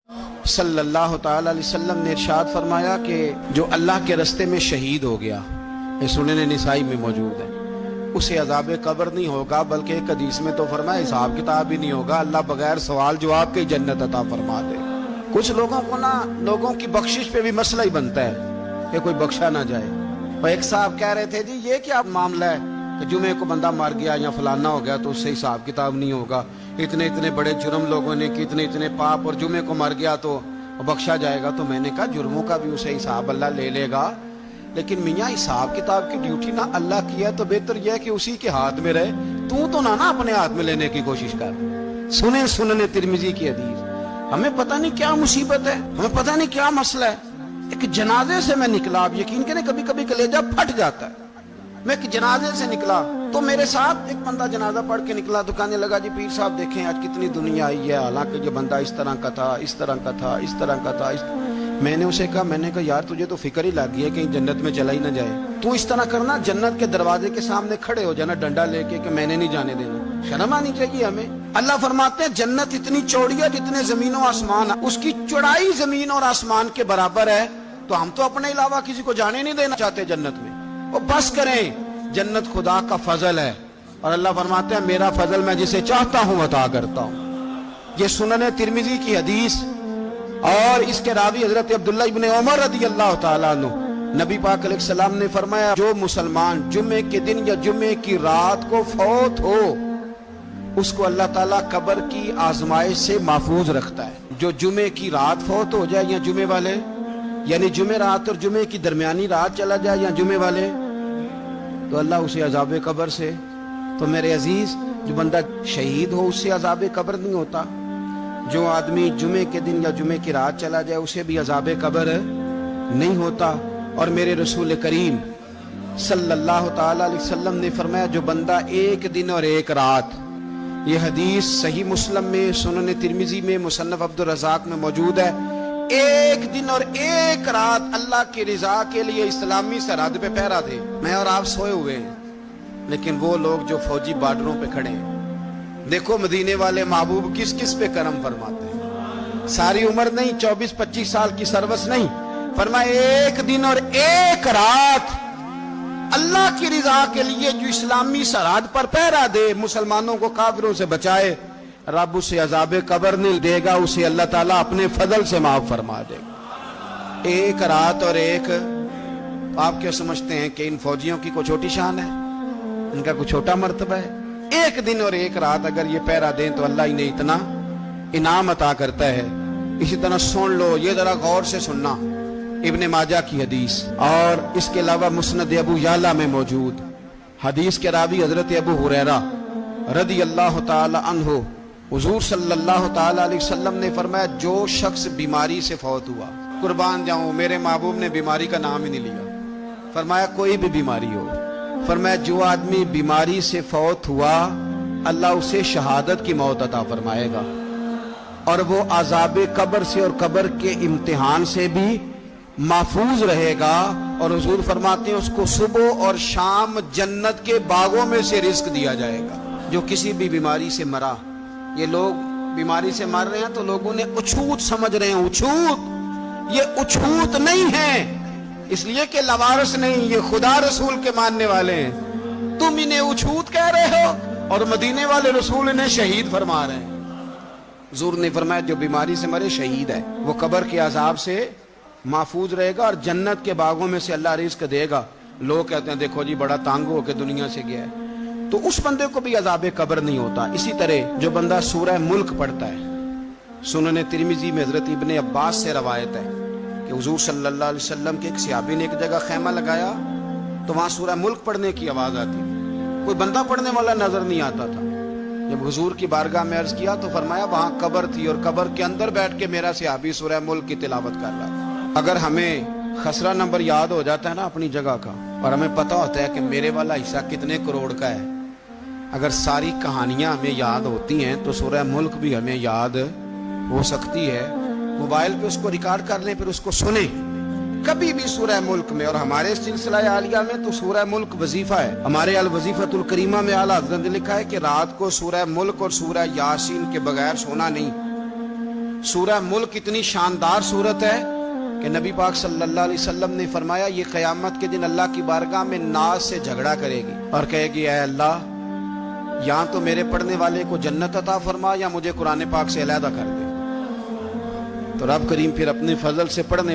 صلی اللہ تعالی علیہ وسلم نے ارشاد فرمایا کہ جو اللہ کے رستے میں شہید ہو گیا، یہ سنن نسائی میں موجود ہے، اسے عذاب قبر نہیں ہوگا، بلکہ ایک حدیث میں تو فرمایا حساب کتاب ہی نہیں ہوگا، اللہ بغیر سوال جواب کے جنت عطا فرما دے۔ کچھ لوگوں کو لوگوں کی بخشش پہ بھی مسئلہ ہی بنتا ہے کہ کوئی بخشا نہ جائے۔ اور ایک صاحب کہہ رہے تھے جی یہ کیا معاملہ ہے کہ جمعے کو بندہ مر گیا یا فلانا ہو گیا تو اس سے حساب کتاب نہیں ہوگا، اتنے بڑے جرم لوگوں نے کی، اتنے پاپ، اور جمعے کو مر گیا تو بخشا جائے گا۔ تو میں نے کہا جرموں کا بھی اسے حساب اللہ لے لے گا، لیکن میاں حساب کتاب کی ڈیوٹی نہ اللہ کی ہے تو بہتر یہ ہے کہ اسی کے ہاتھ میں رہے، تو نہ اپنے ہاتھ میں لینے کی کوشش کر۔ سنن ترمذی کی حدیث۔ ہمیں پتہ نہیں کیا مصیبت ہے، ہمیں پتہ نہیں کیا مسئلہ ہے۔ ایک جنازے سے میں نکلا، آپ یقین کریں کبھی کبھی کلیجہ پھٹ جاتا ہے۔ میں ایک جنازے سے نکلا تو میرے ساتھ ایک بندہ جنازہ پڑھ کے نکلا تو کہنے لگا جی پیر صاحب دیکھیں آج کتنی دنیا آئی ہے، حالانکہ یہ بندہ اس طرح کا تھا، اس طرح کا تھا، اس طرح کا تھا۔ میں نے اسے کہا یار تجھے تو فکر ہی لگ گئی ہے کہیں جنت میں چلا ہی نہ جائے، تو اس طرح کرنا جنت کے دروازے کے سامنے کھڑے ہو جانا ڈنڈا لے کے کہ میں نے نہیں جانے دینا۔ شرم آنی چاہیے ہمیں۔ اللہ فرماتے ہیں جنت اتنی چوڑی ہے جتنے زمین و آسمان ہے، اس کی چوڑائی زمین اور آسمان کے برابر ہے، تو ہم تو اپنے علاوہ کسی کو جانے نہیں دینا چاہتے جنت میں۔ اور بس کریں، جنت خدا کا فضل ہے، اور اللہ فرماتے ہیں میرا فضل میں جسے چاہتا ہوں عطا کرتا ہوں۔ یہ سنن ترمذی کی حدیث، اور اس کے راوی حضرت عبداللہ ابن عمر رضی اللہ تعالیٰ عنہ، نبی پاک علیہ السلام نے فرمایا جو مسلمان جمعے کے دن یا جمعے کی رات کو فوت ہو، اس کو اللہ تعالیٰ قبر کی آزمائش سے محفوظ رکھتا ہے۔ جو جمعے کی رات فوت ہو جائے یا جمعے والے، یعنی جمعے رات اور جمعے کی درمیانی رات چلا جائے یا جمعے والے، تو اللہ اسے عذاب قبر سے، تو میرے عزیز جو بندہ شہید ہو اس سے عذاب قبر نہیں ہوتا، جو آدمی جمعے کے دن یا جمعے کی رات چلا جائے اسے بھی عذاب قبر نہیں ہوتا۔ اور میرے رسول کریم صلی اللہ تعالی علیہ وسلم نے فرمایا جو بندہ ایک دن اور ایک رات، یہ حدیث صحیح مسلم میں، سنن ترمذی میں، مصنف عبدالرزاق میں موجود ہے، ایک دن اور ایک رات اللہ کی رضا کے لیے اسلامی سرحد پہ پہرا دے۔ میں اور آپ سوئے ہوئے ہیں، لیکن وہ لوگ جو فوجی بارڈروں پہ کھڑے ہیں، دیکھو مدینے والے محبوب کس کس پہ کرم فرماتے ہیں۔ ساری عمر نہیں، 24-25 سال کی سروس نہیں، فرمایا ایک دن اور ایک رات اللہ کی رضا کے لیے جو اسلامی سرحد پر پہرا دے، مسلمانوں کو کافروں سے بچائے، رب اسے عذاب قبر نہیں دے گا، اسے اللہ تعالیٰ اپنے فضل سے معاف فرما دے گا۔ ایک رات اور ایک، آپ کیا سمجھتے ہیں کہ ان فوجیوں کی کوئی چھوٹی شان ہے، ان کا کوئی چھوٹا مرتبہ ہے؟ ایک دن اور ایک رات اگر یہ پہرا دیں تو اللہ انہیں اتنا انعام عطا کرتا ہے۔ اسی طرح سن لو، یہ ذرا غور سے سننا، ابن ماجہ کی حدیث، اور اس کے علاوہ مسند ابو یعلا میں موجود حدیث کے راوی حضرت ابو ہریرہ رضی اللہ تعالی عنہ، حضور صلی اللہ تعالی علیہ وسلم نے فرمایا جو شخص بیماری سے فوت ہوا، قربان جاؤں میرے محبوب نے بیماری کا نام ہی نہیں لیا، فرمایا کوئی بھی بیماری ہو، فرمایا جو آدمی بیماری سے فوت ہوا اللہ اسے شہادت کی موت عطا فرمائے گا، اور وہ عذاب قبر سے اور قبر کے امتحان سے بھی محفوظ رہے گا، اور حضور فرماتے ہیں اس کو صبح اور شام جنت کے باغوں میں سے رزق دیا جائے گا۔ جو کسی بھی بیماری سے مرا، یہ لوگ بیماری سے مر رہے ہیں تو لوگوں نے اچھوت سمجھ رہے ہیں، اچھوت، یہ اچھوت نہیں ہے، اس لیے کہ لوارث نہیں، یہ خدا رسول کے ماننے والے ہیں، تم انہیں اچھوت کہہ رہے ہو، اور مدینے والے رسول انہیں شہید فرما رہے ہیں۔ حضور نے فرمایا جو بیماری سے مرے شہید ہے، وہ قبر کے عذاب سے محفوظ رہے گا اور جنت کے باغوں میں سے اللہ رزق دے گا۔ لوگ کہتے ہیں دیکھو جی بڑا تانگ ہو کے دنیا سے گیا ہے، تو اس بندے کو بھی عذاب قبر نہیں ہوتا۔ اسی طرح جو بندہ سورہ ملک پڑھتا ہے، سنن ترمذی میں حضرت ابن عباس سے روایت ہے کہ حضور صلی اللہ علیہ وسلم کے ایک صحابی نے ایک جگہ خیمہ لگایا تو وہاں سورہ ملک پڑھنے کی آواز آتی تھی، کوئی بندہ پڑھنے والا نظر نہیں آتا تھا۔ جب حضور کی بارگاہ میں عرض کیا تو فرمایا وہاں قبر تھی، اور قبر کے اندر بیٹھ کے میرا صحابی سورہ ملک کی تلاوت کر رہا تھا۔ اگر ہمیں خسرہ نمبر یاد ہو جاتا ہے نا اپنی جگہ کا، اور ہمیں پتہ ہوتا ہے کہ میرے والا حصہ کتنے کروڑ کا ہے، اگر ساری کہانیاں ہمیں یاد ہوتی ہیں تو سورہ ملک بھی ہمیں یاد ہو سکتی ہے۔ موبائل پہ اس کو ریکارڈ کر لیں، پھر اس کو سنیں کبھی بھی سورہ ملک میں۔ اور ہمارے سلسلہ عالیہ میں تو سورہ ملک وظیفہ ہے، ہمارے الوظیفۃ الکریمہ میں اعلیٰ حضرت نے لکھا ہے کہ رات کو سورہ ملک اور سورہ یاسین کے بغیر سونا نہیں۔ سورہ ملک اتنی شاندار صورت ہے کہ نبی پاک صلی اللہ علیہ وسلم نے فرمایا یہ قیامت کے دن اللہ کی بارگاہ میں ناز سے جھگڑا کرے گی اور کہے گی اے اللہ یا تو میرے پڑھنے والے کو جنت عطا فرما یا مجھے قرآن پاک سے علیحدہ کر دے. تو رب کریم پھر اپنے فضل سے پڑھنے